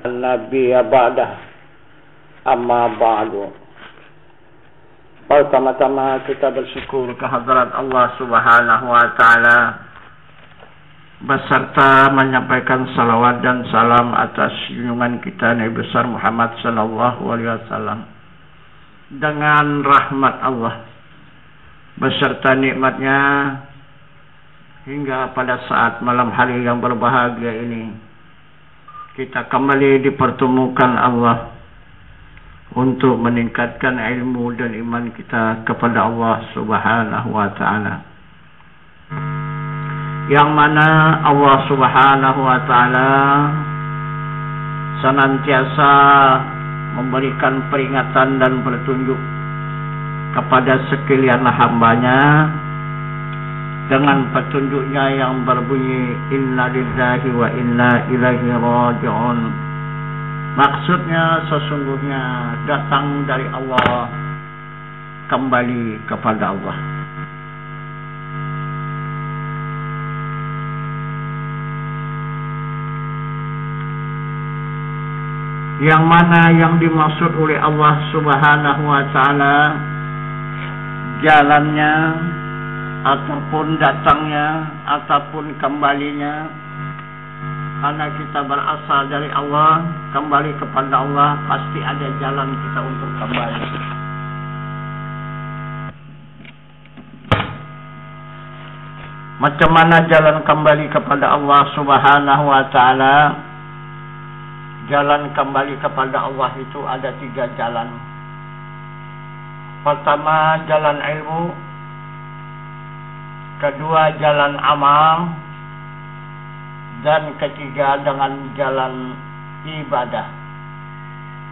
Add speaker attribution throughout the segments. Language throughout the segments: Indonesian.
Speaker 1: Nabi ba'dah amma ba'du. Pertama-tama kita bersyukur kehadirat Allah Subhanahu wa taala beserta menyampaikan salawat dan salam atas junjungan kita Nabi besar Muhammad sallallahu alaihi wasallam dengan rahmat Allah beserta nikmatnya hingga pada saat malam hari yang berbahagia ini kita kembali dipertemukan Allah untuk meningkatkan ilmu dan iman kita kepada Allah Subhanahu wa taala. Yang mana Allah Subhanahu wa taala senantiasa memberikan peringatan dan petunjuk kepada sekalian hambanya dengan petunjuknya yang berbunyi inna lillahi wa inna ilaihi raji'un. Maksudnya sesungguhnya datang dari Allah, kembali kepada Allah. Yang mana yang dimaksud oleh Allah Subhanahu wa taala jalannya ataupun datangnya ataupun kembalinya, karena kita berasal dari Allah, kembali kepada Allah, pasti ada jalan kita untuk kembali. Macam mana jalan kembali kepada Allah Subhanahu wa taala? Jalan kembali kepada Allah itu ada 3 jalan. Pertama, jalan ilmu. Kedua, jalan amal. Dan ketiga, dengan jalan ibadah.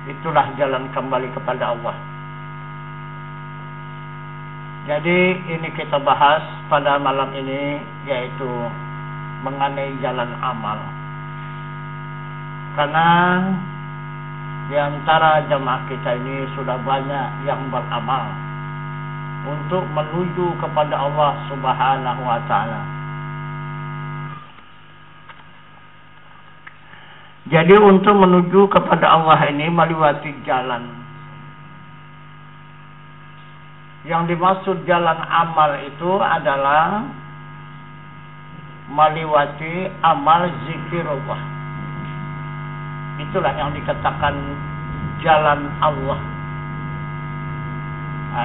Speaker 1: Itulah jalan kembali kepada Allah. Jadi ini kita bahas pada malam ini, yaitu mengenai jalan amal. Karena di antara jemaah kita ini sudah banyak yang beramal untuk menuju kepada Allah Subhanahu wa taala. Jadi untuk menuju kepada Allah ini melewati jalan. Yang dimaksud jalan amal itu adalah melewati amal zikirullah. Itulah yang dikatakan jalan Allah.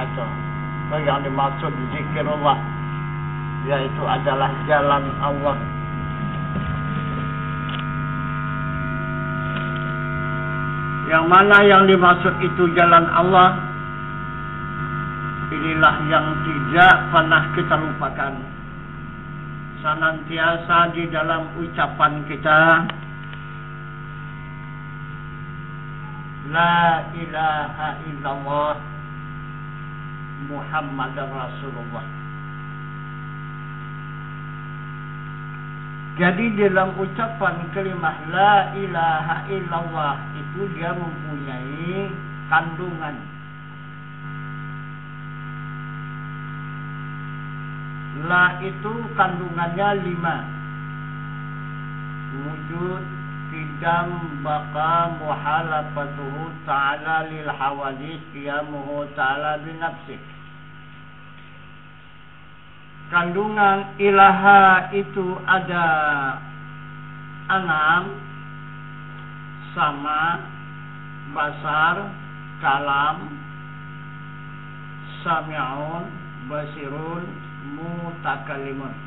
Speaker 1: Itu yang dimaksud zikirullah, yaitu adalah jalan Allah. Yang mana yang dimaksud itu jalan Allah, inilah yang tidak pernah kita lupakan. Senantiasa di dalam ucapan kita, la ilaha illallah Muhammadar Rasulullah. Jadi dalam ucapan kalimat la ilaha illallah itu dia mempunyai kandungan. La itu kandungannya 5. Wujud, qidam, baqa, muhalafatuhu ta'ala lil hawadis, qiyamuhu ta'ala binafsih. Kandungan ilaha itu ada 6, sama, basar, kalam, sami'un, basirun, mutakallimun.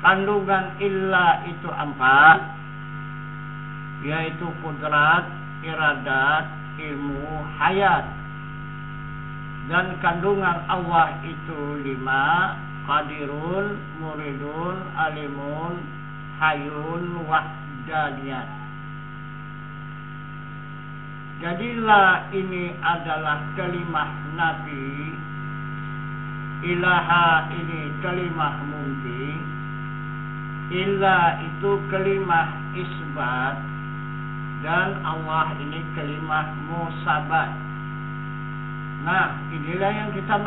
Speaker 1: Kandungan illa itu 4, yaitu kudrat, iradat, ilmu, hayat. Dan kandungan Allah itu 5, qadirun, muridun, alimun, hayun, wahdaniyat. Jadilah ini adalah kalimah Nabi, ilaha ini kalimah mungkin, illa itu kalimah isbat, dan Allah ini kalimah musabat. Nah, inilah yang kita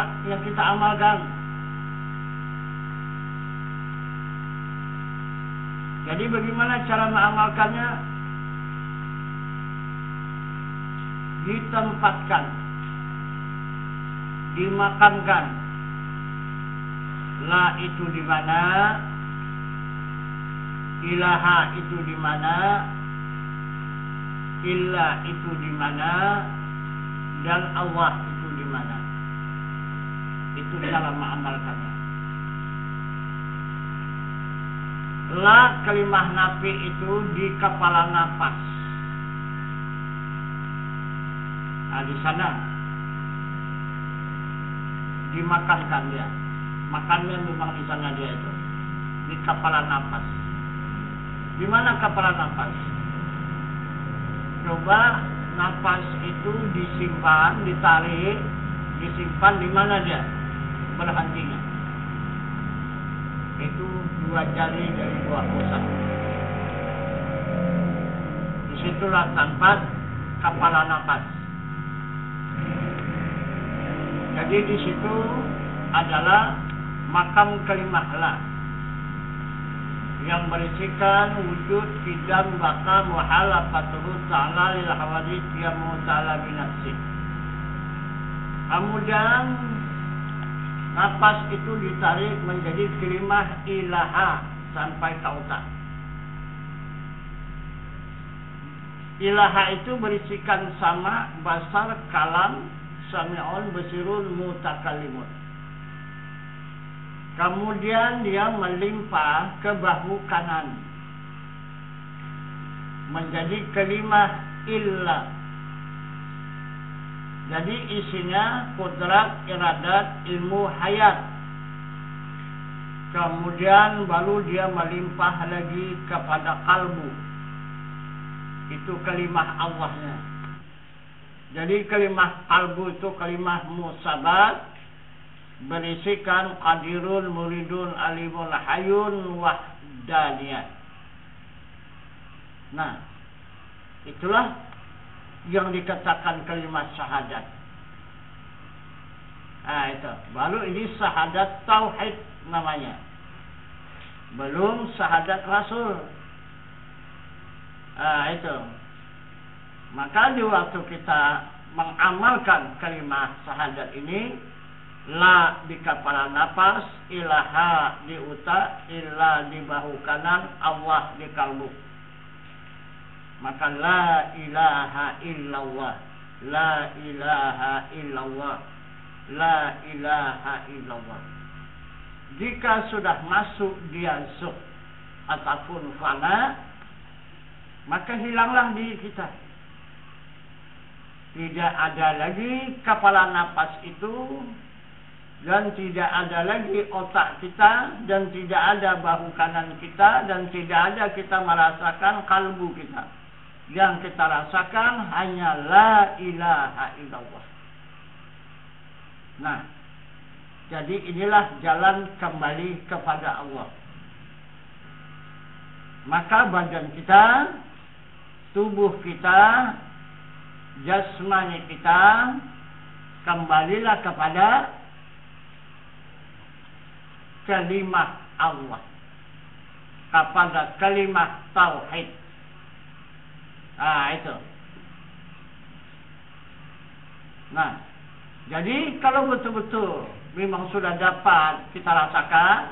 Speaker 1: amalkan. Jadi bagaimana cara mengamalkannya? ditempatkan, dimakamkan. La itu di mana, ilaha itu di mana, illa itu di mana, dan Allah itu di mana. Itu dalam mengamalkannya. La kalimah nafi itu di kepala nafas. Nah, di sana dimakamkan dia. Makannya memang di sana dia itu. Di kepala nafas. Di mana kepala nafas? Coba nafas itu disimpan, ditarik, disimpan di mana dia berhentinya? Itu 2 jari dari buah pusat. Disitulah tempat kepala nafas. Jadi di situ adalah makam kalimah la yang berisikan wujud kidam baka muhalafatuhu ta'ala lil hawadith yang mu'ta'ala binafsi. Kemudian nafas itu ditarik menjadi kalimah ilaha sampai ke otak. Ilaha itu berisikan sama, basar, kalam, sami'un, basirun, mutakallimun. Kemudian dia melimpah ke bahu kanan menjadi kalimah illa. Jadi isinya kudrat, iradat, ilmu, hayat. Kemudian baru dia melimpah lagi kepada kalbu. Itu kalimah Allahnya. Jadi kalimah kalbu itu kalimah musabat, berisikan qadirun, muridun, alimun, hayun, wahdaniyat. Nah, itulah yang dikatakan kalimat syahadat. Nah, itu. Baru ini syahadat tauhid namanya. Belum syahadat rasul. Nah, itu. Maka di waktu kita mengamalkan kalimat syahadat ini, la di kepala nafas, ilaha di utak, illa di bahu kanan, Allah di kalbu. Maka la ilaha illallah, la ilaha illallah, la ilaha illallah. Jika sudah masuk dia zuh ataupun fana, maka hilanglah diri kita. Tidak ada lagi kepala nafas itu, dan tidak ada lagi otak kita, dan tidak ada bahu kanan kita, dan tidak ada kita merasakan kalbu kita. Yang kita rasakan hanya la ilaha illallah. Nah, jadi inilah jalan kembali kepada Allah. Maka badan kita, tubuh kita, jasmani kita, kembalilah kepada kalimah Allah, kepada kalimah tauhid. Itu. Nah, jadi kalau betul-betul memang sudah dapat kita rasakan,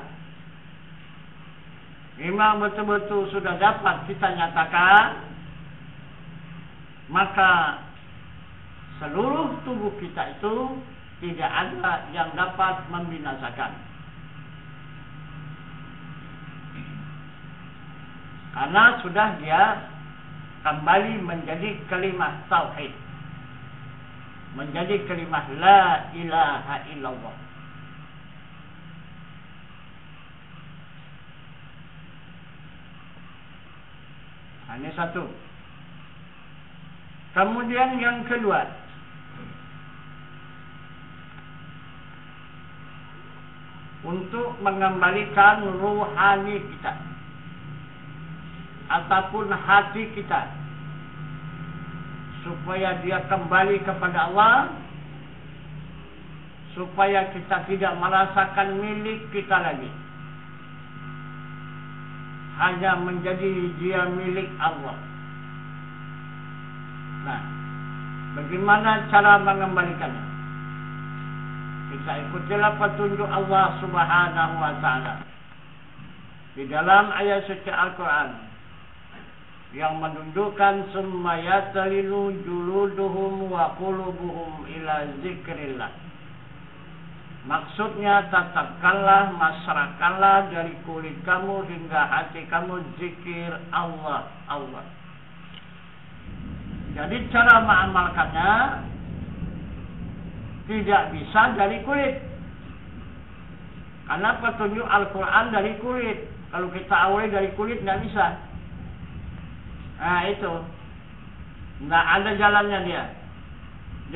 Speaker 1: memang betul-betul sudah dapat kita nyatakan, maka seluruh tubuh kita itu tidak ada yang dapat membinasakan. Karena sudah dia kembali menjadi kalimah tauhid, menjadi kalimah la ilaha illallah. Ini satu. Kemudian yang kedua, untuk mengembalikan ruhani kita ataupun hati kita supaya dia kembali kepada Allah, supaya kita tidak merasakan milik kita lagi, hanya menjadi dia milik Allah. Nah, Bagaimana cara mengembalikannya? Kita ikutilah petunjuk Allah Subhanahu wa Ta'ala di dalam ayat suci Al-Quran yang menunjukkan summa yatalinu juluduhum wa qulubuhum ila zikrillah. Maksudnya tetapkanlah, masrahkanlah dari kulit kamu hingga hati kamu zikir Allah, Allah. Jadi cara mengamalkannya tidak bisa dari kulit. Karena petunjuk Al-Quran dari kulit. Kalau kita awali dari kulit nggak bisa. Nah itu. Nggak ada jalannya dia.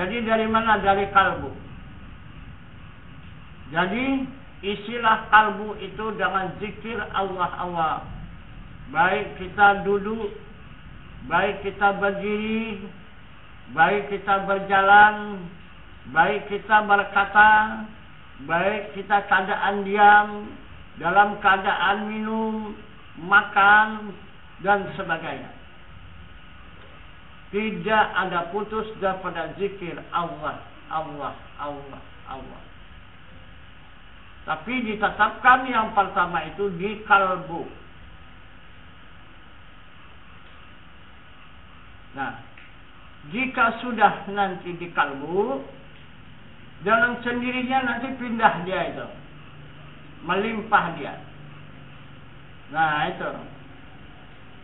Speaker 1: Jadi dari mana? Dari kalbu. Jadi isilah kalbu itu dengan zikir Allah, Allah. Baik kita duduk, baik kita berdiri, baik kita berjalan, baik kita berkata, baik kita keadaan diam, dalam keadaan minum, makan, dan sebagainya. Tidak ada putus daripada zikir Allah, Allah, Allah, Allah. Tapi ditetapkan yang pertama itu di kalbu. Nah, jika sudah nanti di kalbu, dengan sendirinya nanti pindah dia itu. Melimpah dia. Nah itu.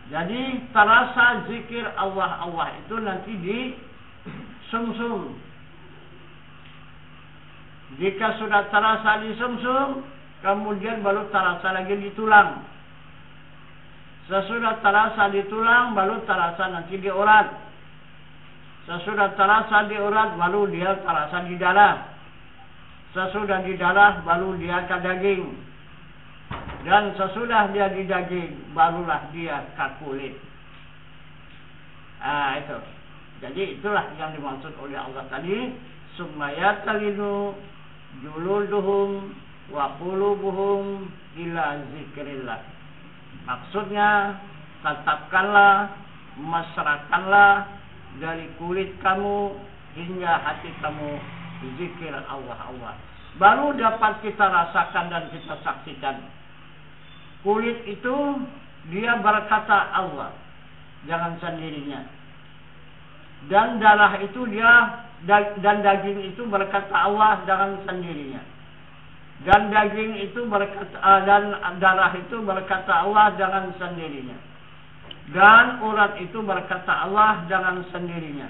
Speaker 1: Jadi terasa zikir Allah, Allah itu nanti di sumsum. Jika sudah terasa di sumsum, kemudian baru terasa lagi di tulang. Sesudah terasa di tulang, baru terasa nanti di urat. Sesudah terasa di urat, baru dia terasa di darah. Sesudah di darah, baru dia ke daging. Dan sesudah dia di daging, barulah dia ke kulit. Ah itu. Jadi itulah yang dimaksud oleh Allah tadi. Summa yatalinu juluduhum wa qulubuhum ila zikrillah. Maksudnya, tetapkanlah, masrahkanlah dari kulit kamu hingga hati kamu zikir Allah, Allah. Baru dapat kita rasakan dan kita saksikan. Kulit itu dia berkata Allah, jangan sendirinya. Dan darah itu dia dan daging itu berkata Allah, jangan sendirinya. Dan daging itu berkata dan darah itu berkata Allah, jangan sendirinya. Dan urat itu berkata Allah, jangan sendirinya.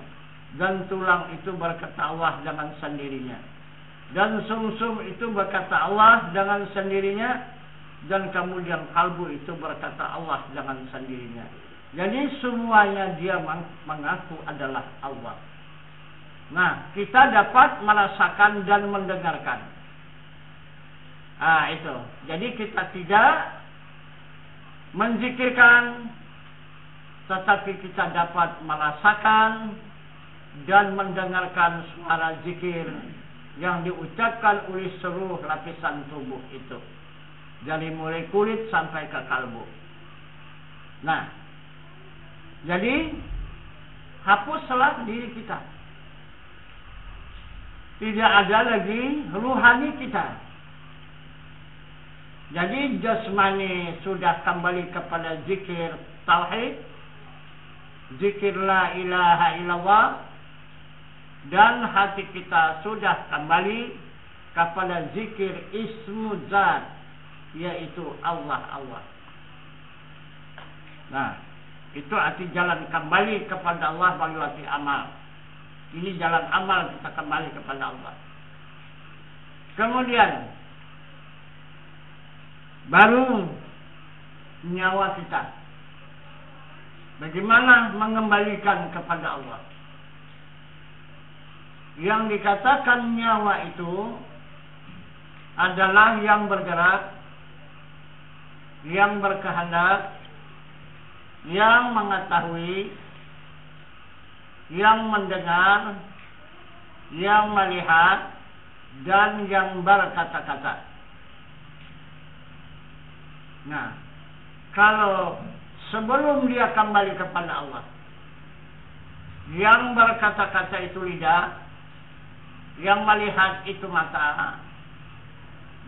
Speaker 1: Dan tulang itu berkata Allah, jangan sendirinya. Dan sumsum itu berkata Allah, jangan sendirinya. Dan kemudian kalbu itu berkata Allah, jangan sendirinya. Jadi semuanya dia mengaku adalah Allah. Nah, kita dapat merasakan dan mendengarkan. Ah itu. Jadi kita tidak menzikirkan, tetapi kita dapat merasakan dan mendengarkan suara zikir yang diucapkan oleh seluruh lapisan tubuh itu, dari mulai kulit sampai ke kalbu. Nah, jadi hapuslah diri kita. Tidak ada lagi ruhani kita. Jadi jasmani sudah kembali kepada zikir tauhid, zikir la ilaha illallah, dan hati kita sudah kembali kepada zikir ismu zat, yaitu Allah, Allah. Nah, itu arti jalan kembali kepada Allah melalui amal. Ini jalan amal kita kembali kepada Allah. Kemudian baru nyawa kita. Bagaimana mengembalikan kepada Allah? Yang dikatakan nyawa itu adalah yang bergerak, yang berkehendak, yang mengetahui, yang mendengar, yang melihat, dan yang berkata-kata. Nah, kalau sebelum dia kembali kepada Allah, yang berkata-kata itu lidah, yang melihat itu mata,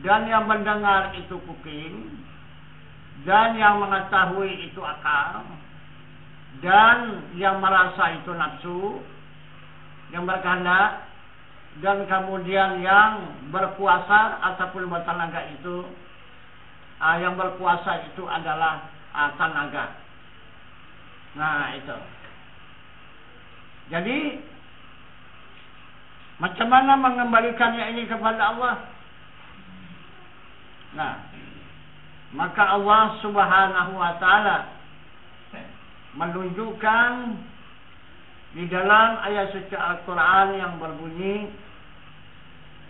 Speaker 1: dan yang mendengar itu kuping, dan yang mengetahui itu akal, dan yang merasa itu nafsu, yang berkehendak, dan kemudian yang berkuasa ataupun bertenaga itu, yang berkuasa itu adalah tenaga. Nah itu. Jadi macam mana mengembalikannya ini kepada Allah? Nah, maka Allah Subhanahu wa taala menunjukkan di dalam ayat suci Al-Quran yang berbunyi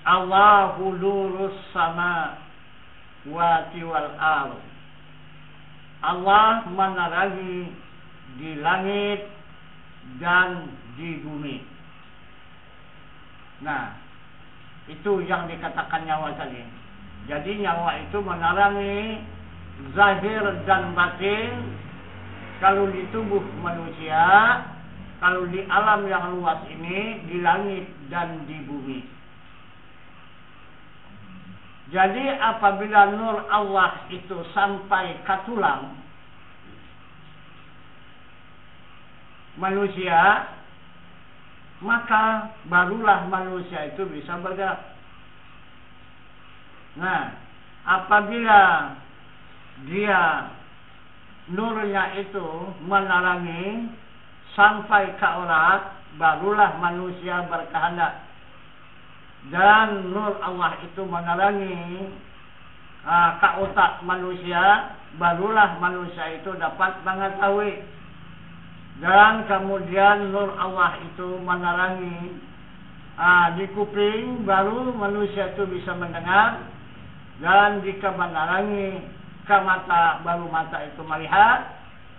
Speaker 1: Allahu nurus samawati wal ardh. Allah menerangi di langit dan di bumi. Nah, itu yang dikatakan nyawa tadi. Jadi nyawa itu menerangi zahir dan batin. Kalau di tubuh manusia, kalau di alam yang luas ini, di langit dan di bumi. Jadi apabila nur Allah itu sampai ke tulang manusia, maka barulah manusia itu bisa bergerak. Nah, apabila dia nurnya itu menerangi sampai ke otak, barulah manusia berkehendak. Dan nur Allah itu menerangi ke otak manusia, barulah manusia itu dapat mengetahui. Dan kemudian nur Allah itu menerangi di kuping, baru manusia itu bisa mendengar. Dan jika menerangi ke mata, baru mata itu melihat.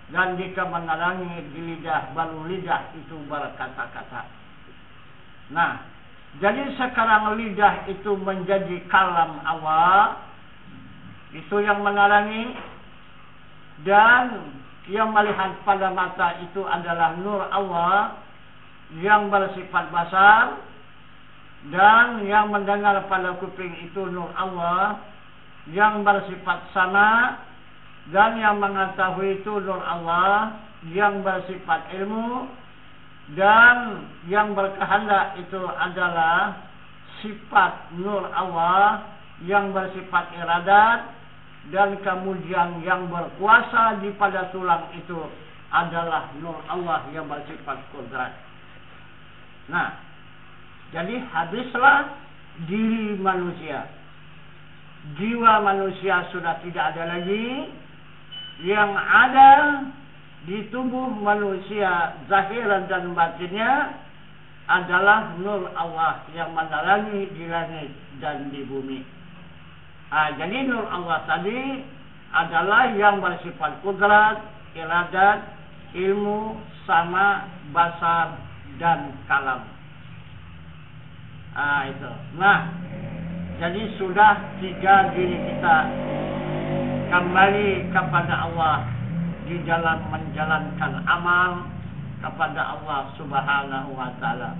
Speaker 1: Dan jika menerangi di lidah, baru lidah itu berkata-kata. Nah, jadi sekarang lidah itu menjadi kalam Allah, itu yang menerangi. Dan yang melihat pada mata itu adalah nur Allah yang bersifat basar. Dan yang mendengar pada kuping itu nur Allah yang bersifat sama. Dan yang mengetahui itu nur Allah yang bersifat ilmu. Dan yang berkehendak itu adalah sifat nur Allah yang bersifat iradat. Dan kemudian yang berkuasa di pada tulang itu adalah nur Allah yang bersifat qudrat. Nah, jadi habislah diri manusia. Jiwa manusia sudah tidak ada lagi. Yang ada di tubuh manusia zahiran dan batinnya adalah nur Allah yang menerangi di langit dan di bumi. Jadi nur Allah tadi adalah yang bersifat qudrat, iradat, ilmu, sama, basar, dan kalam. Itu. Nah, jadi sudah 3 diri kita kembali kepada Allah di dalam menjalankan amal kepada Allah Subhanahu wa taala.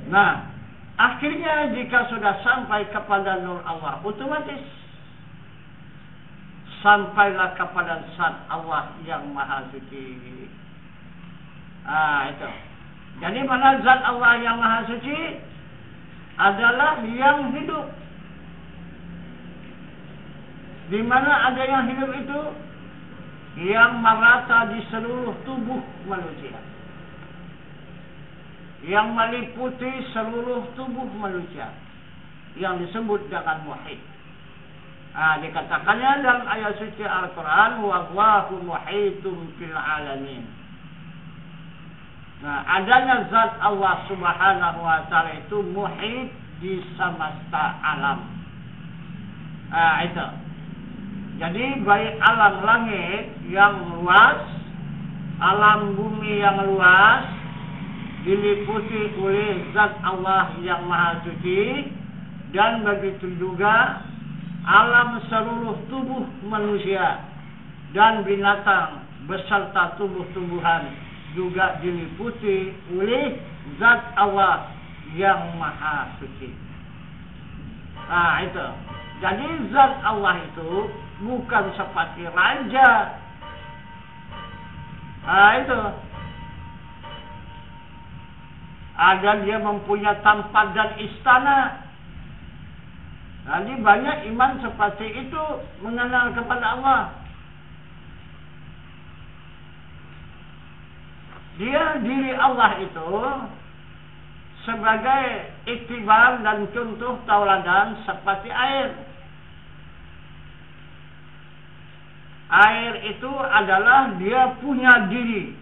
Speaker 1: Nah, akhirnya jika sudah sampai kepada nur Allah, otomatis sampailah kepada zat Allah yang maha suci. Itu. Jadi mana zat Allah yang maha suci? Adalah yang hidup. Di mana ada yang hidup itu? Yang merata di seluruh tubuh manusia. Yang meliputi seluruh tubuh manusia. Yang disebut dengan muhit. Dikatakannya dalam ayat suci Al-Quran, wallahu muhitun fil alamin. Nah, adanya zat Allah Subhanahu wa taala itu muhit di semesta alam. Itu. Jadi baik alam langit yang luas, alam bumi yang luas, diliputi oleh zat Allah yang maha suci. Dan begitu juga alam seluruh tubuh manusia dan binatang beserta tumbuh-tumbuhan juga diliputi oleh zat Allah yang maha suci. Nah itu. Jadi zat Allah itu bukan seperti raja. Nah itu. Ada dia mempunyai tempat dan istana. Jadi banyak iman seperti itu mengenal kepada Allah. Dia diri Allah itu sebagai iktibar dan contoh tauladan seperti air. Air itu adalah dia punya diri.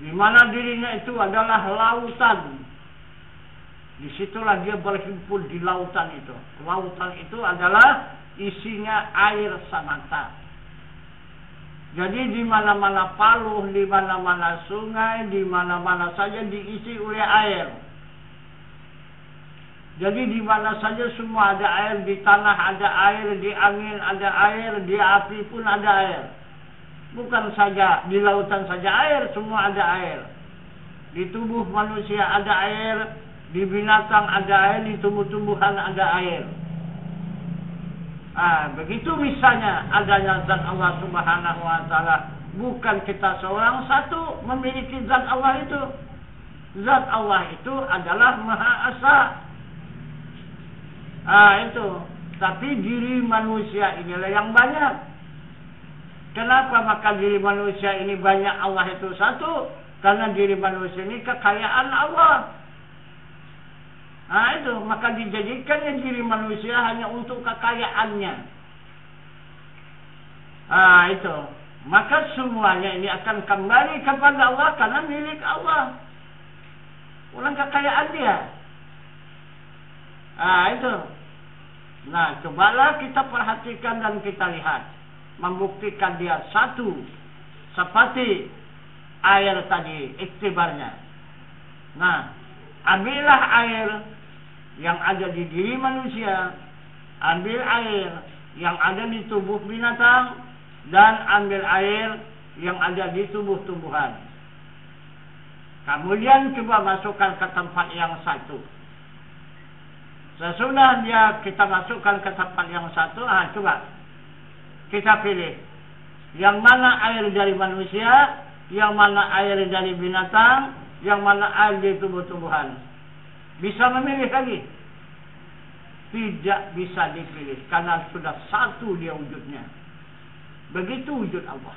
Speaker 1: Di mana dirinya itu adalah lautan. Disitulah dia berhimpun di lautan itu. Lautan itu adalah isinya air semata. Jadi di mana-mana paluh, di mana-mana sungai, di mana-mana saja diisi oleh air. Jadi di mana saja semua ada air, di tanah ada air, di angin ada air, di api pun ada air. Bukan saja di lautan saja air, semua ada air. Di tubuh manusia ada air, di binatang ada air, di tumbuh-tumbuhan ada air. Begitu misalnya adanya zat Allah Subhanahu wa taala. Bukan kita seorang satu memiliki zat Allah itu. Zat Allah itu adalah Maha Esa. Itu. Tapi diri manusia inilah yang banyak. Kenapa maka diri manusia ini banyak, Allah itu satu? Karena diri manusia ini kekayaan Allah. Itu. Maka dijadikannya diri manusia hanya untuk kekayaannya. Itu. Maka semuanya ini akan kembali kepada Allah karena milik Allah. Orang kekayaan dia. Itu. Nah, cobalah kita perhatikan dan kita lihat. Membuktikan dia satu. Seperti air tadi, iktibarnya. Nah, ambillah air yang ada di diri manusia. Ambil air yang ada di tubuh binatang. Dan ambil air yang ada di tubuh tumbuhan. Kemudian coba masukkan ke tempat yang satu. Sesudah kita masukkan ke tempat yang satu, coba kita pilih yang mana air dari manusia, yang mana air dari binatang, yang mana air dari tumbuh-tumbuhan. Bisa memilih lagi? Tidak bisa dipilih karena sudah satu dia wujudnya. Begitu wujud Allah.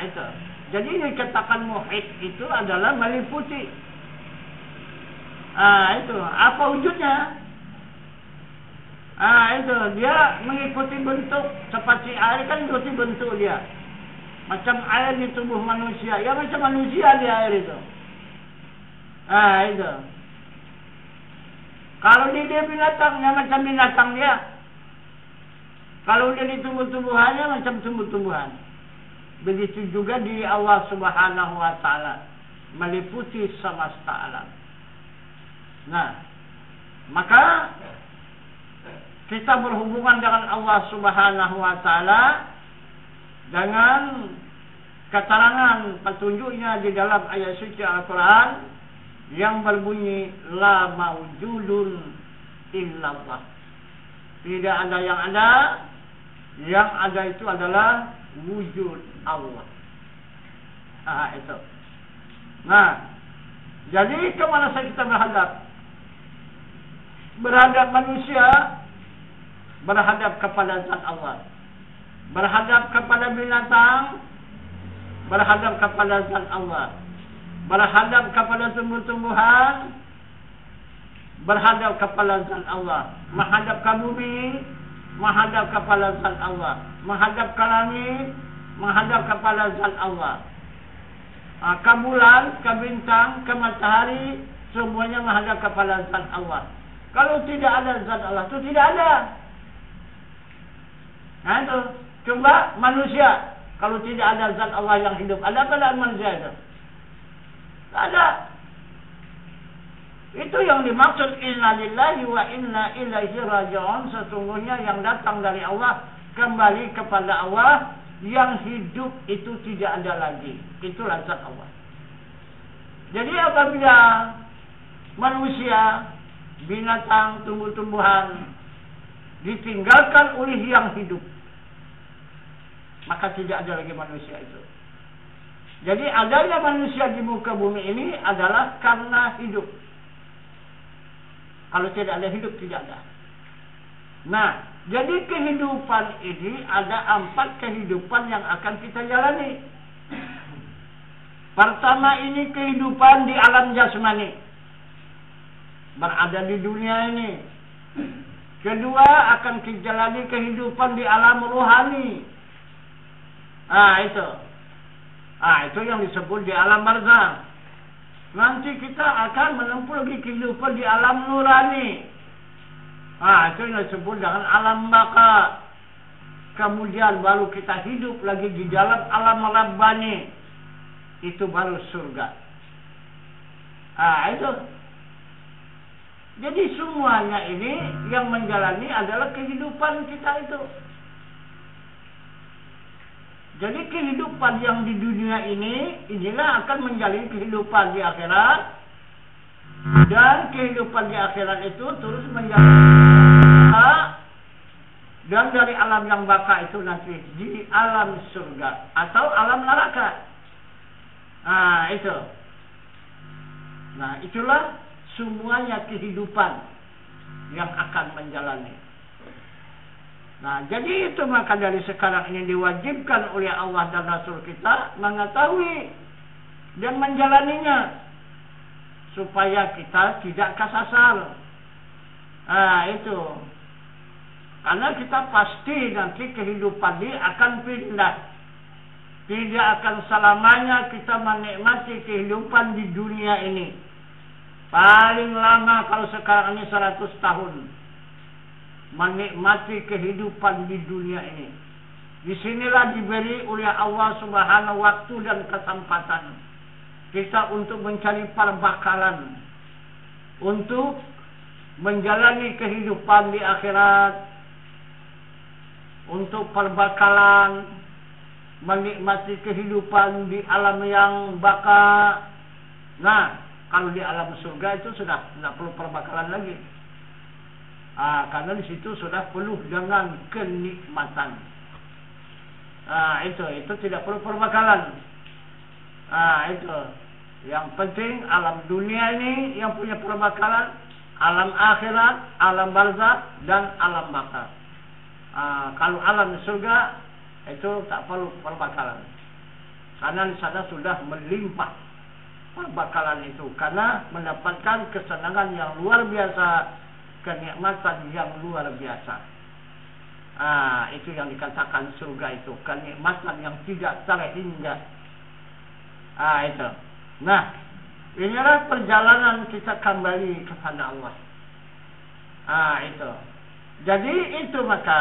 Speaker 1: Itu. Jadi dikatakan muhit itu adalah meliputi. Itu. Apa wujudnya? Itu. Dia mengikuti bentuk. Seperti air kan mengikuti bentuk dia. Macam air di tubuh manusia. Ya macam manusia di air itu. Itu. Kalau dia binatang, ya macam binatang dia. Kalau dia di tumbuh-tumbuhannya, macam tumbuh-tumbuhan. Begitu juga di Allah Subhanahu wa taala. Meliputi semesta alam. Nah, maka kita berhubungan dengan Allah Subhanahu wa taala dengan keterangan petunjuknya di dalam ayat suci Al-Quran yang berbunyi la maujudun illallah. Tidak ada yang ada. Yang ada itu adalah wujud Allah. Itu. Nah, jadi kemana saja kita berhadap? Berhadap manusia, berhadap kepada zat Allah. Berhadap kepada binatang, berhadap kepada zat Allah. Berhadap kepada tumbuh-tumbuhan, berhadap kepada zat Allah. Menghadap ke bumi, menghadap kepada zat Allah. Menghadap ke langit, menghadap kepada zat Allah. Ke bulan, ke bintang, ke matahari, semuanya menghadap kepada zat Allah. Kalau tidak ada zat Allah, itu tidak ada. Nah itu, coba manusia. Kalau tidak ada zat Allah yang hidup, ada apa dalam manusia itu? Tak ada. Itu yang dimaksud inna lillahi wa inna ilaihi raji'un. Sesungguhnya yang datang dari Allah kembali kepada Allah yang hidup itu tidak ada lagi. Itulah zat Allah. Jadi apabila manusia, binatang, tumbuh-tumbuhan ditinggalkan oleh yang hidup, maka tidak ada lagi manusia itu. Jadi adanya manusia di muka bumi ini adalah karena hidup. Kalau tidak ada hidup, tidak ada. Nah, jadi kehidupan ini ada 4 kehidupan yang akan kita jalani. Pertama ini kehidupan di alam jasmani, berada di dunia ini. Kedua akan kita jalani kehidupan di alam rohani. Itu yang disebut di alam barzakh. Nanti kita akan menempuh lagi kehidupan di alam nurani. Itu yang disebut dengan alam baka. Kemudian baru kita hidup lagi di dalam alam rabbani. Itu baru surga. Itu. Jadi semuanya ini yang menjalani adalah kehidupan kita itu. Jadi kehidupan yang di dunia ini, inilah akan menjalin kehidupan di akhirat. Dan kehidupan di akhirat itu terus menjalin. Dan dari alam yang baka itu nanti di alam surga atau alam neraka. Itu. Nah, itulah semuanya kehidupan yang akan menjalani. Nah, jadi itu maka dari sekarang ini diwajibkan oleh Allah dan Rasul kita mengetahui dan menjalaninya supaya kita tidak kesasar. Itu. Karena kita pasti nanti kehidupan ini akan pindah. Tidak akan selamanya kita menikmati kehidupan di dunia ini. Paling lama kalau sekarang ini 100 tahun. Menikmati kehidupan di dunia ini. Disinilah diberi oleh Allah Subhanahu waktu dan kesempatan kita untuk mencari perbakalan, untuk menjalani kehidupan di akhirat, untuk perbakalan, menikmati kehidupan di alam yang baka. Nah, kalau di alam surga itu sudah tidak perlu perbakalan lagi. Karena di situ sudah penuh dengan kenikmatan. Itu tidak perlu perbakalan. Itu. Yang penting alam dunia ini yang punya perbakalan, alam akhirat, alam barzakh dan alam baka. Kalau alam surga itu tak perlu perbakalan. Karena di sana sudah melimpah perbakalan itu karena mendapatkan kesenangan yang luar biasa, kenikmatan yang luar biasa. Itu yang dikatakan surga itu, kenikmatan yang tidak terhingga. Itu. Nah, inilah perjalanan kita kembali kepada Allah. Itu. Jadi itu maka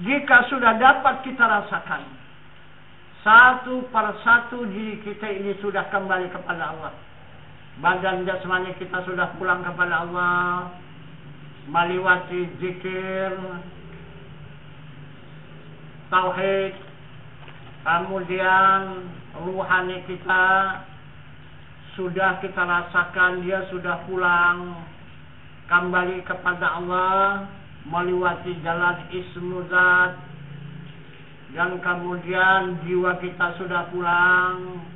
Speaker 1: jika sudah dapat kita rasakan satu persatu diri kita ini sudah kembali kepada Allah. Badan jasmani kita sudah pulang kepada Allah, meliwati zikir, tauhid, kemudian ruhani kita sudah kita rasakan dia sudah pulang kembali kepada Allah, meliwati jalan Ismu Zat, dan kemudian jiwa kita sudah pulang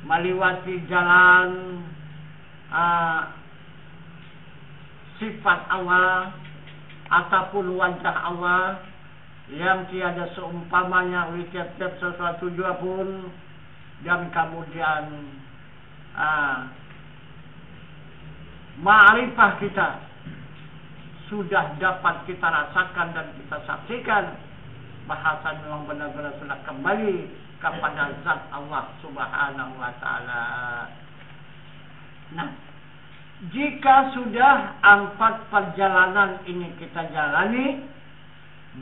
Speaker 1: meliwati jalan sifat Allah ataupun wajah Allah yang tiada seumpamanya oleh tiap-tiap sesuatu jua pun, dan kemudian ma'rifah kita sudah dapat kita rasakan dan kita saksikan bahasa memang benar-benar sudah kembali kepada zat Allah Subhanahu wa ta'ala. Nah, jika sudah 4 perjalanan ini kita jalani,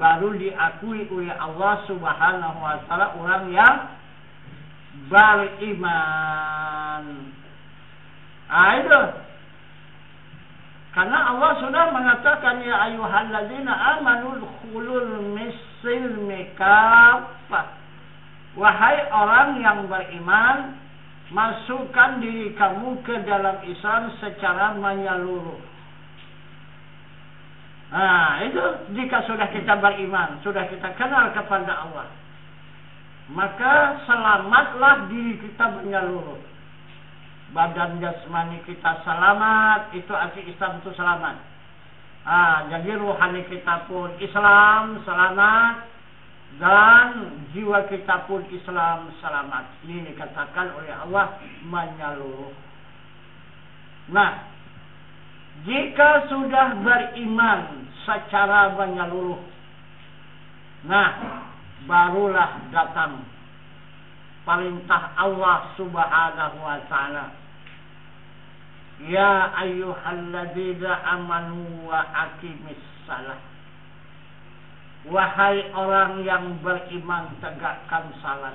Speaker 1: baru diakui oleh Allah Subhanahu wa ta'ala orang yang beriman. Itu. Karena Allah sudah mengatakan ya ayyuhalladzina amanu dkhulul silmi kaffah. Wahai orang yang beriman, masukkan diri kamu ke dalam Islam secara menyeluruh. Nah, itu jika sudah kita beriman, sudah kita kenal kepada Allah, maka selamatlah diri kita menyeluruh. Badan jasmani kita selamat, itu arti Islam itu selamat. Jadi rohani kita pun Islam selamat, dan jiwa kita pun Islam selamat. Ini dikatakan oleh Allah menyeluruh. Nah, jika sudah beriman secara menyeluruh, nah, barulah datang perintah Allah Subhanahu wa ta'ala. Ya ayyuhalladzina amanu wa aqimis salah. Wahai orang yang beriman, tegakkan salat.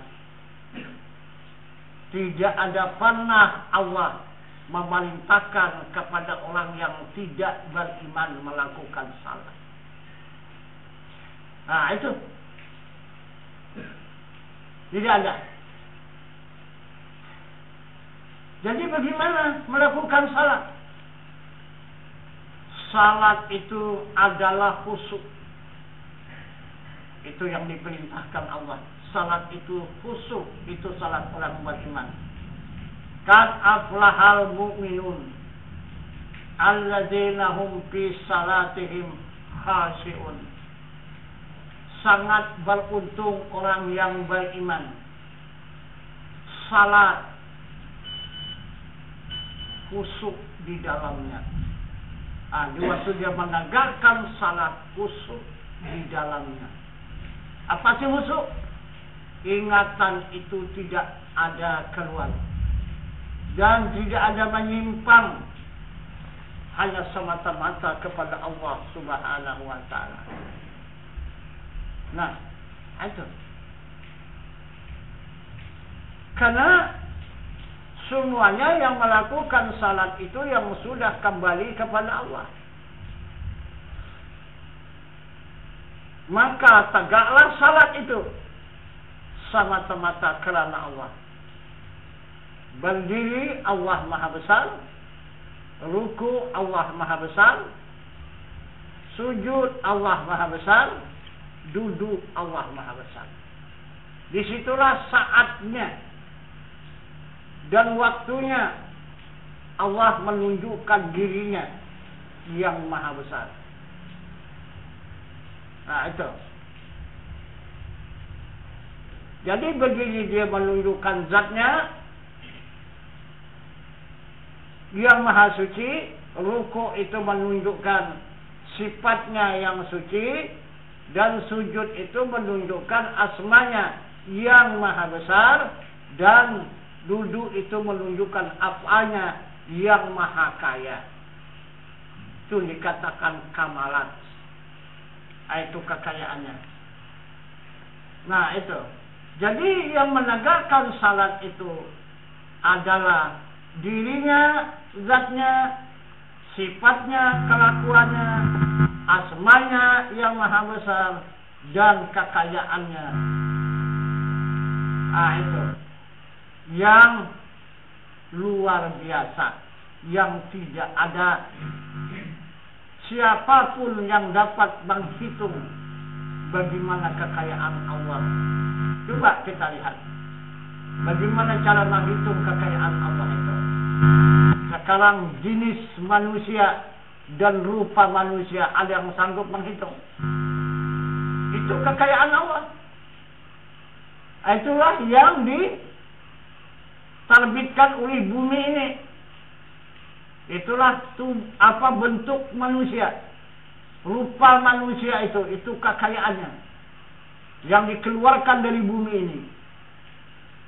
Speaker 1: Tidak ada pernah Allah memerintahkan kepada orang yang tidak beriman melakukan salat. Nah, itu tidak ada. Jadi bagaimana melakukan salat? Salat itu adalah khusyuk. Itu yang diperintahkan Allah. Salat itu khusyuk, itu salat orang beriman. Qad aflahal mu'minun alladzina hum fi salatihim khashi'un. Sangat beruntung orang yang beriman. Salat khusyuk di dalamnya. Di waktu dia menegakkan salat, khusyuk di dalamnya. Apa sih khusyuk? Ingatan itu tidak ada keluar dan tidak ada menyimpang, hanya semata-mata kepada Allah Subhanahu wa ta'ala. Nah, itu karena semuanya yang melakukan salat itu yang sudah kembali kepada Allah. Maka tegaklah salat itu semata-mata kerana Allah. Berdiri Allah Maha Besar, ruku Allah Maha Besar, sujud Allah Maha Besar, duduk Allah Maha Besar. Disitulah saatnya dan waktunya Allah menunjukkan dirinya yang Maha Besar. Nah, itu. Jadi begini dia menunjukkan zatnya yang Maha Suci, ruku itu menunjukkan sifatnya yang suci, dan sujud itu menunjukkan asmanya yang Maha Besar, dan duduk itu menunjukkan af'alnya yang Maha Kaya. Itu dikatakan kamalat. Itu kekayaannya. Nah, itu. Jadi yang menegakkan salat itu adalah dirinya, zatnya, sifatnya, kelakuannya, asmanya yang Maha Besar, dan kekayaannya. Itu yang luar biasa, yang tidak ada siapapun yang dapat menghitung bagaimana kekayaan Allah. Coba kita lihat bagaimana cara menghitung kekayaan Allah itu. Sekarang jenis manusia dan rupa manusia ada yang sanggup menghitung. Itu kekayaan Allah. Itulah yang diterbitkan oleh bumi ini. Itulah bentuk manusia, rupa manusia itu kekayaannya yang dikeluarkan dari bumi ini.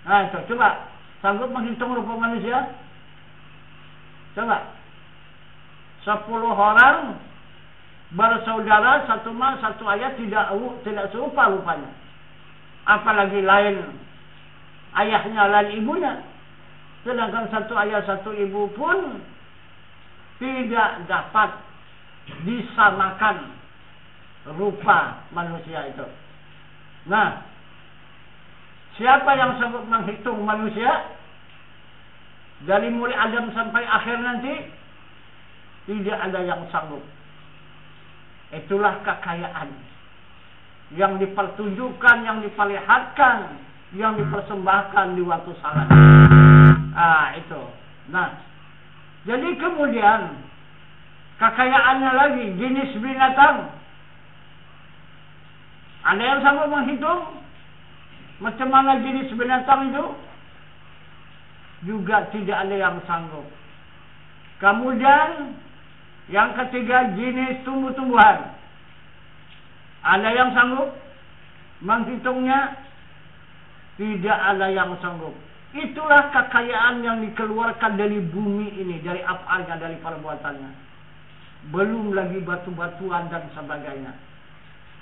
Speaker 1: Nah, itu coba sanggup menghitung rupa manusia? Coba 10 orang bersaudara, satu mas, satu ayah, tidak serupa rupanya. Apalagi lain ayahnya, lain ibunya. Sedangkan satu ayah, satu ibu pun tidak dapat disamakan rupa manusia itu. Nah, siapa yang sanggup menghitung manusia dari mulai Adam sampai akhir nanti? Tidak ada yang sanggup. Itulah kekayaan yang dipertunjukkan, yang diperlihatkan, yang dipersembahkan di waktu salat. Itu. Nah, jadi kemudian kekayaannya lagi jenis binatang. Ada yang sanggup menghitung macam mana jenis binatang itu? Juga tidak ada yang sanggup. Kemudian yang ketiga, jenis tumbuh-tumbuhan. Ada yang sanggup menghitungnya? Tidak ada yang sanggup. Itulah kekayaan yang dikeluarkan dari bumi ini, dari afalnya, dari perbuatannya. Belum lagi batu-batuan dan sebagainya.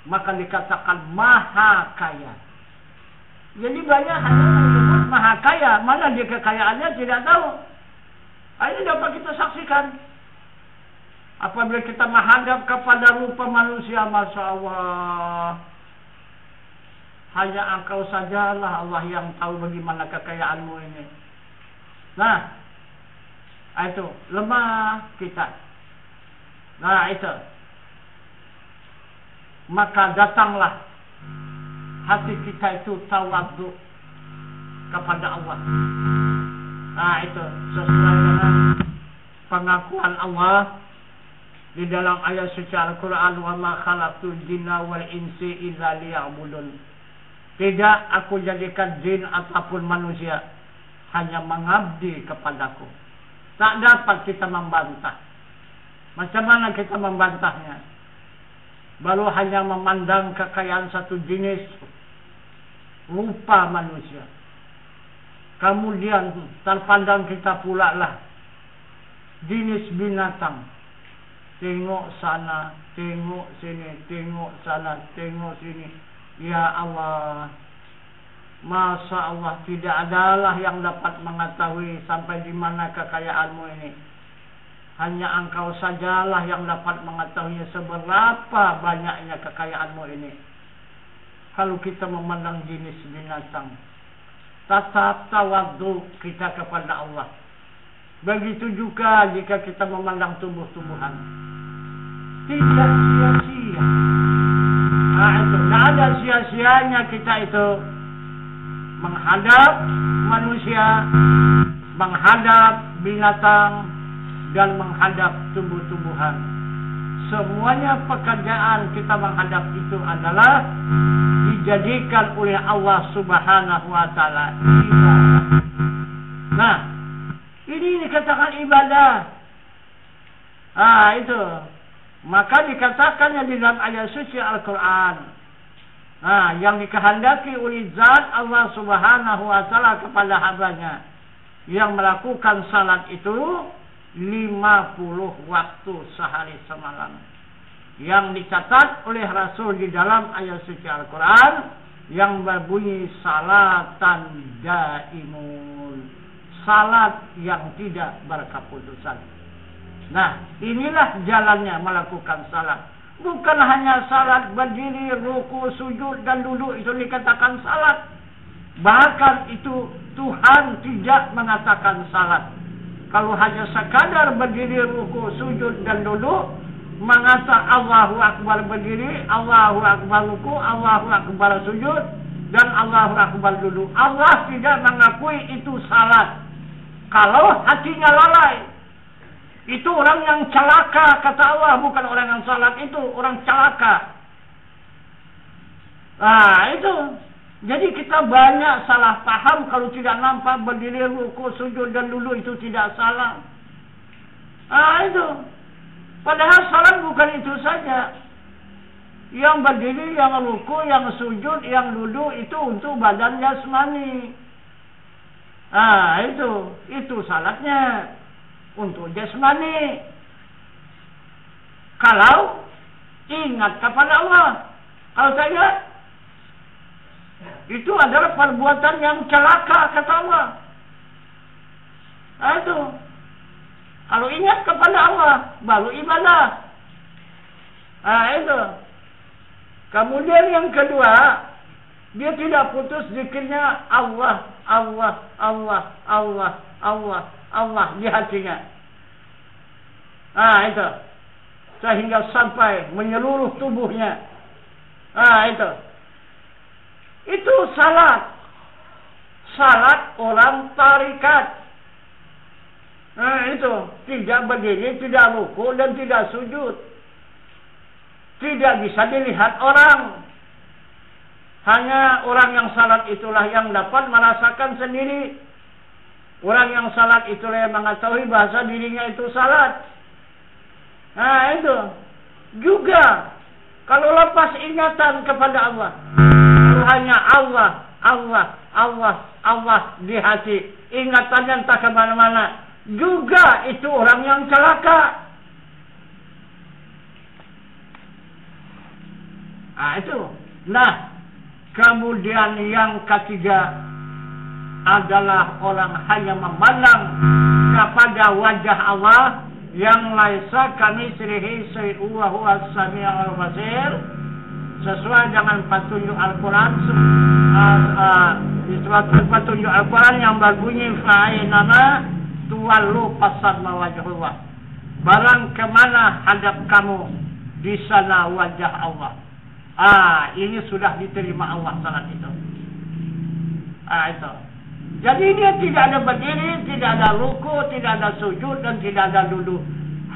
Speaker 1: Maka dikatakan maha kaya. Jadi banyak hanya menyebut maha kaya. Mana dia kekayaannya tidak tahu. Ini dapat kita saksikan. Apabila kita menghadap kepada rupa manusia, Masya Allah, hanya engkau sajalah Allah yang tahu bagaimana kekayaanmu ini. Nah, itu lemah kita. Nah, itu. Maka datanglah hati kita itu tawadhu kepada Allah. Nah, itu sesuai dengan pengakuan Allah di dalam ayat suci Al-Quran, wa ma khalaqtul jinna wal insi illa liya'budun. Tidak aku jadikan jin ataupun manusia hanya mengabdi kepadaku. Tak dapat kita membantah. Macam mana kita membantahnya? Baru hanya memandang kekayaan satu jenis rupa manusia. Kemudian terpandang kita pula lah jenis binatang. Tengok sana, tengok sini, tengok sana, tengok sini. Ya Allah, Masya Allah, tidak adalah yang dapat mengetahui sampai di mana kekayaanmu ini. Hanya engkau sajalah yang dapat mengetahui seberapa banyaknya kekayaanmu ini. Kalau kita memandang jenis binatang, tetap tawadhu kita kepada Allah. Begitu juga jika kita memandang tumbuh-tumbuhan. Tidak sia-sia. Itu tidak ada sia-sianya kita itu menghadap manusia, menghadap binatang, dan menghadap tumbuh-tumbuhan. Semuanya pekerjaan kita menghadap itu adalah dijadikan oleh Allah Subhanahu wa Ta'ala ibadah. Nah, ini dikatakan ibadah. Itu. Maka dikatakannya di dalam ayat suci Al-Quran. Yang dikehendaki oleh zat Allah Subhanahu wa Ta'ala kepada hambanya yang melakukan salat itu 50 waktu sehari semalam. Yang dicatat oleh Rasul di dalam ayat suci Al-Quran yang berbunyi salatan daimun. Salat yang tidak berkeputusan. Nah, inilah jalannya melakukan salat. Bukan hanya salat berdiri, ruku, sujud dan duduk itu dikatakan salat. Bahkan itu Tuhan tidak mengatakan salat. Kalau hanya sekadar berdiri, ruku, sujud dan duduk, mengatakan Allahu Akbar berdiri, Allahu Akbar ruku, Allahu Akbar sujud, dan Allahu Akbar duduk. Allah tidak mengakui itu salat. Kalau hatinya lalai, itu orang yang celaka, kata Allah, bukan orang yang salat, itu orang celaka. Itu. Jadi kita banyak salah paham kalau tidak nampak berdiri, ruku, sujud dan duduk itu tidak salah. Itu. Padahal salat bukan itu saja. Yang berdiri, yang ruku, yang sujud, yang duduk itu untuk badan jasmani. Itu salatnya. Untuk jasmani. Kalau ingat kepada Allah. Kalau tak ingat, itu adalah perbuatan yang celaka, kata Allah. Itu. Kalau ingat kepada Allah, baru ibadah. Itu. Kemudian yang kedua, Dia tidak putus zikirnya Allah, Allah, Allah, Allah, Allah, Allah di hatinya. Itu. Sehingga sampai menyeluruh tubuhnya. Itu. Itu salat. Salat orang tarikat. Itu. Tidak berdiri, tidak ruku, dan tidak sujud. Tidak bisa dilihat orang. Hanya orang yang salat itulah yang dapat merasakan sendiri. Orang yang salat itulah yang mengetahui bahasa dirinya itu salat. Itu. Juga. Kalau lepas ingatan kepada Allah. Hanya Allah, Allah, Allah, Allah di hati. Ingatannya entah kemana-mana. Juga itu orang yang celaka. Itu. Nah. Kemudian yang ketiga adalah orang hanya memandang kepada wajah Allah yang laisa kamitslihi syai'un wa huwas samiul basir, sesuai dengan petunjuk Al-Quran. Petunjuk Al-Quran yang berbunyi fa'inama tuwallu fasamma wajhullah. Barang kemana hadap kamu, di sana wajah Allah. Ini sudah diterima Allah salat itu. Itu. Jadi dia tidak ada berdiri, tidak ada ruku, tidak ada sujud, dan tidak ada duduk.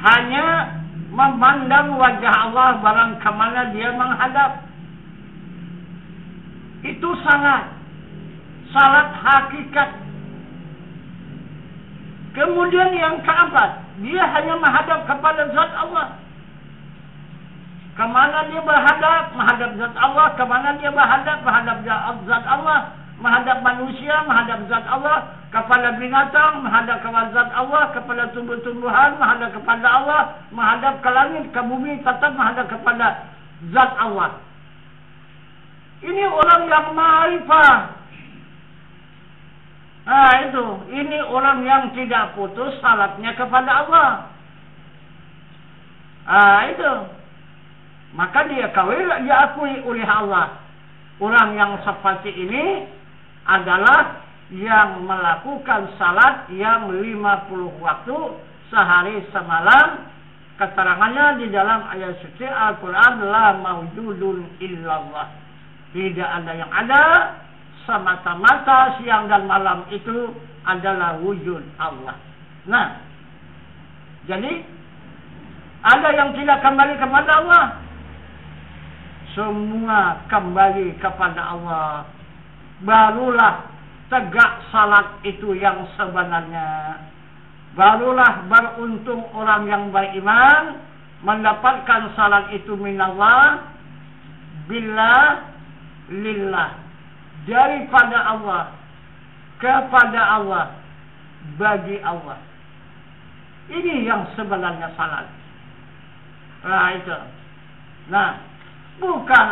Speaker 1: Hanya memandang wajah Allah barang kemana dia menghadap. Itu salat. Salat hakikat. Kemudian yang keempat, dia hanya menghadap kepada zat Allah. Kemana dia berhadap? Menghadap zat Allah. Kemana dia berhadap? Menghadap zat Allah. Menghadap manusia, menghadap zat Allah. Kepada binatang, menghadap kepada zat Allah. Kepada tumbuh-tumbuhan, menghadap kepada Allah. Menghadap ke langit, ke bumi, tetap menghadap kepada zat Allah. Ini orang yang ma'rifah. Itu. Ini orang yang tidak putus salatnya kepada Allah. Itu. Maka dia diakui oleh Allah. Orang yang seperti ini adalah yang melakukan salat yang 50 waktu sehari semalam. Keterangannya di dalam ayat suci Al-Quran, la maujudun illallah. Tidak ada yang ada, semata-mata siang dan malam itu adalah wujud Allah. Nah, jadi ada yang tidak kembali kepada Allah. Semua kembali kepada Allah. Barulah tegak salat itu yang sebenarnya. Barulah beruntung orang yang beriman mendapatkan salat itu minallah, billah, lillah. Daripada Allah, kepada Allah, bagi Allah. Ini yang sebenarnya salat. Itu. Nah, bukan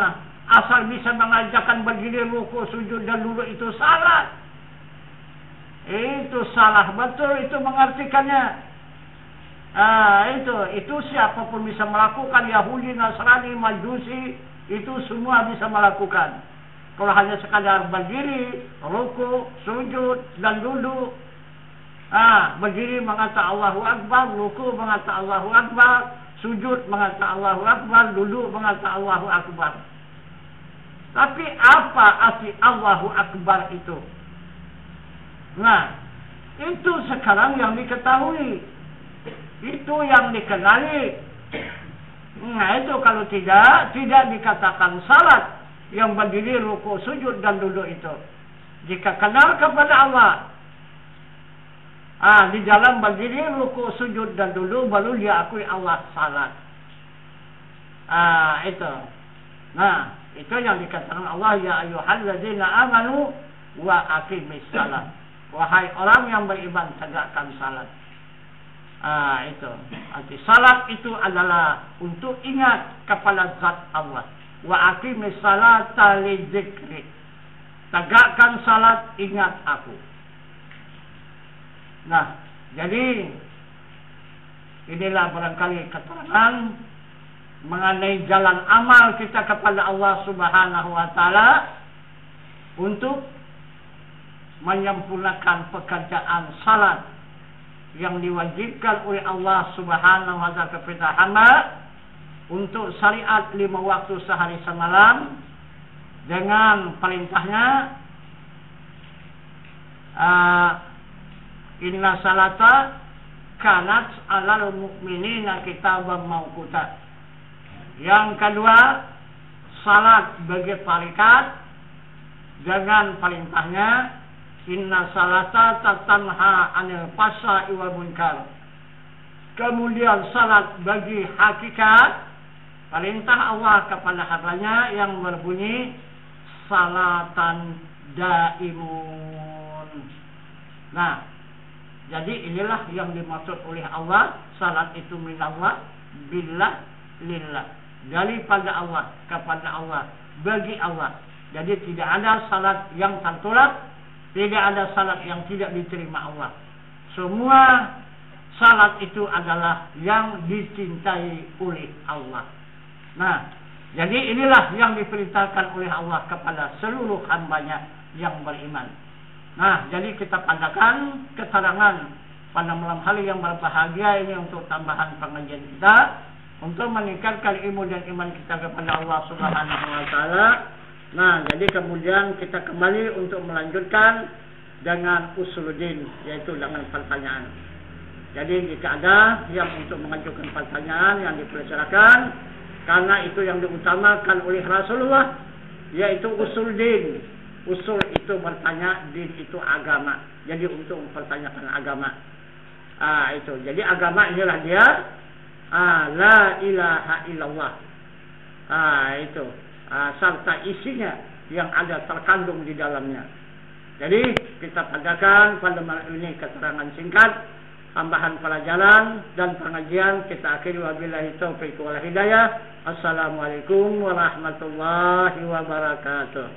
Speaker 1: asal bisa mengajarkan berdiri, ruku, sujud, dan duduk itu salat. Itu salah betul, itu mengartikannya. Itu siapapun bisa melakukan. Yahudi, Nasrani, Majusi, itu semua bisa melakukan. Kalau hanya sekadar berdiri, ruku, sujud, dan duduk. Berdiri mengata Allahu Akbar, ruku mengata Allahu Akbar, sujud mengata Allahu Akbar, duduk mengata Allahu Akbar. Tapi apa arti Allahu Akbar itu? Nah, itu sekarang yang diketahui. Itu yang dikenali. Nah, itu kalau tidak dikatakan salat yang berdiri, ruku, sujud, dan duduk itu. Jika kenal kepada Allah, di dalam berdiri, ruku, sujud, dan duduk, baru dia akui Allah salat. Itu. Nah, itu yang dikatakan Allah, ya ayyuhalladzina amanu wa aqimis salat. Wahai orang yang beriman, tegakkan salat. Itu. Arti salat itu adalah untuk ingat kepada zat Allah. Wa aqimis salata li dzikri. Tegakkan salat, ingat aku. Nah, jadi inilah barangkali keterangan mengenai jalan amal kita kepada Allah Subhanahu wa taala untuk menyempurnakan pekerjaan salat yang diwajibkan oleh Allah Subhanahu wa taala kepada hamba untuk syariat 5 waktu sehari semalam dengan perintahnya inna salata kanat alal mu'minina kitaban mauquta. Yang kedua, salat bagi tarikat dengan perintahnya inna salata tatanha anil fahsya'i wal munkar. Kemudian salat bagi hakikat, perintah Allah kepada hambanya yang berbunyi salatan daimun. Nah, jadi inilah yang dimaksud oleh Allah, salat itu minallah, billah, lillah. Daripada Allah, kepada Allah, bagi Allah. Jadi tidak ada salat yang tertolak, tidak ada salat yang tidak diterima Allah. Semua salat itu adalah yang dicintai oleh Allah. Nah, jadi inilah yang diperintahkan oleh Allah kepada seluruh hambanya yang beriman. Nah, jadi kita pandakan keterangan pada malam hari yang berbahagia ini untuk tambahan pengajian kita, untuk meningkatkan ilmu dan iman kita kepada Allah Subhanahu wa taala. Nah, jadi kemudian kita kembali untuk melanjutkan dengan usuluddin, yaitu dengan pertanyaan. Jadi jika ada yang untuk mengajukan pertanyaan yang dipersilakan, karena itu yang diutamakan oleh Rasulullah, yaitu usuluddin. Usul itu bertanya, din itu agama. Jadi untuk mempertanyakan agama. Itu. Jadi agama inilah dia la ilaha illallah. Itu. Serta isinya yang ada terkandung di dalamnya. Jadi kita padakan pada malam ini keterangan singkat, tambahan pelajaran dan pengajian kita akhiri wabillahi taufiq wal hidayah. Assalamualaikum warahmatullahi wabarakatuh.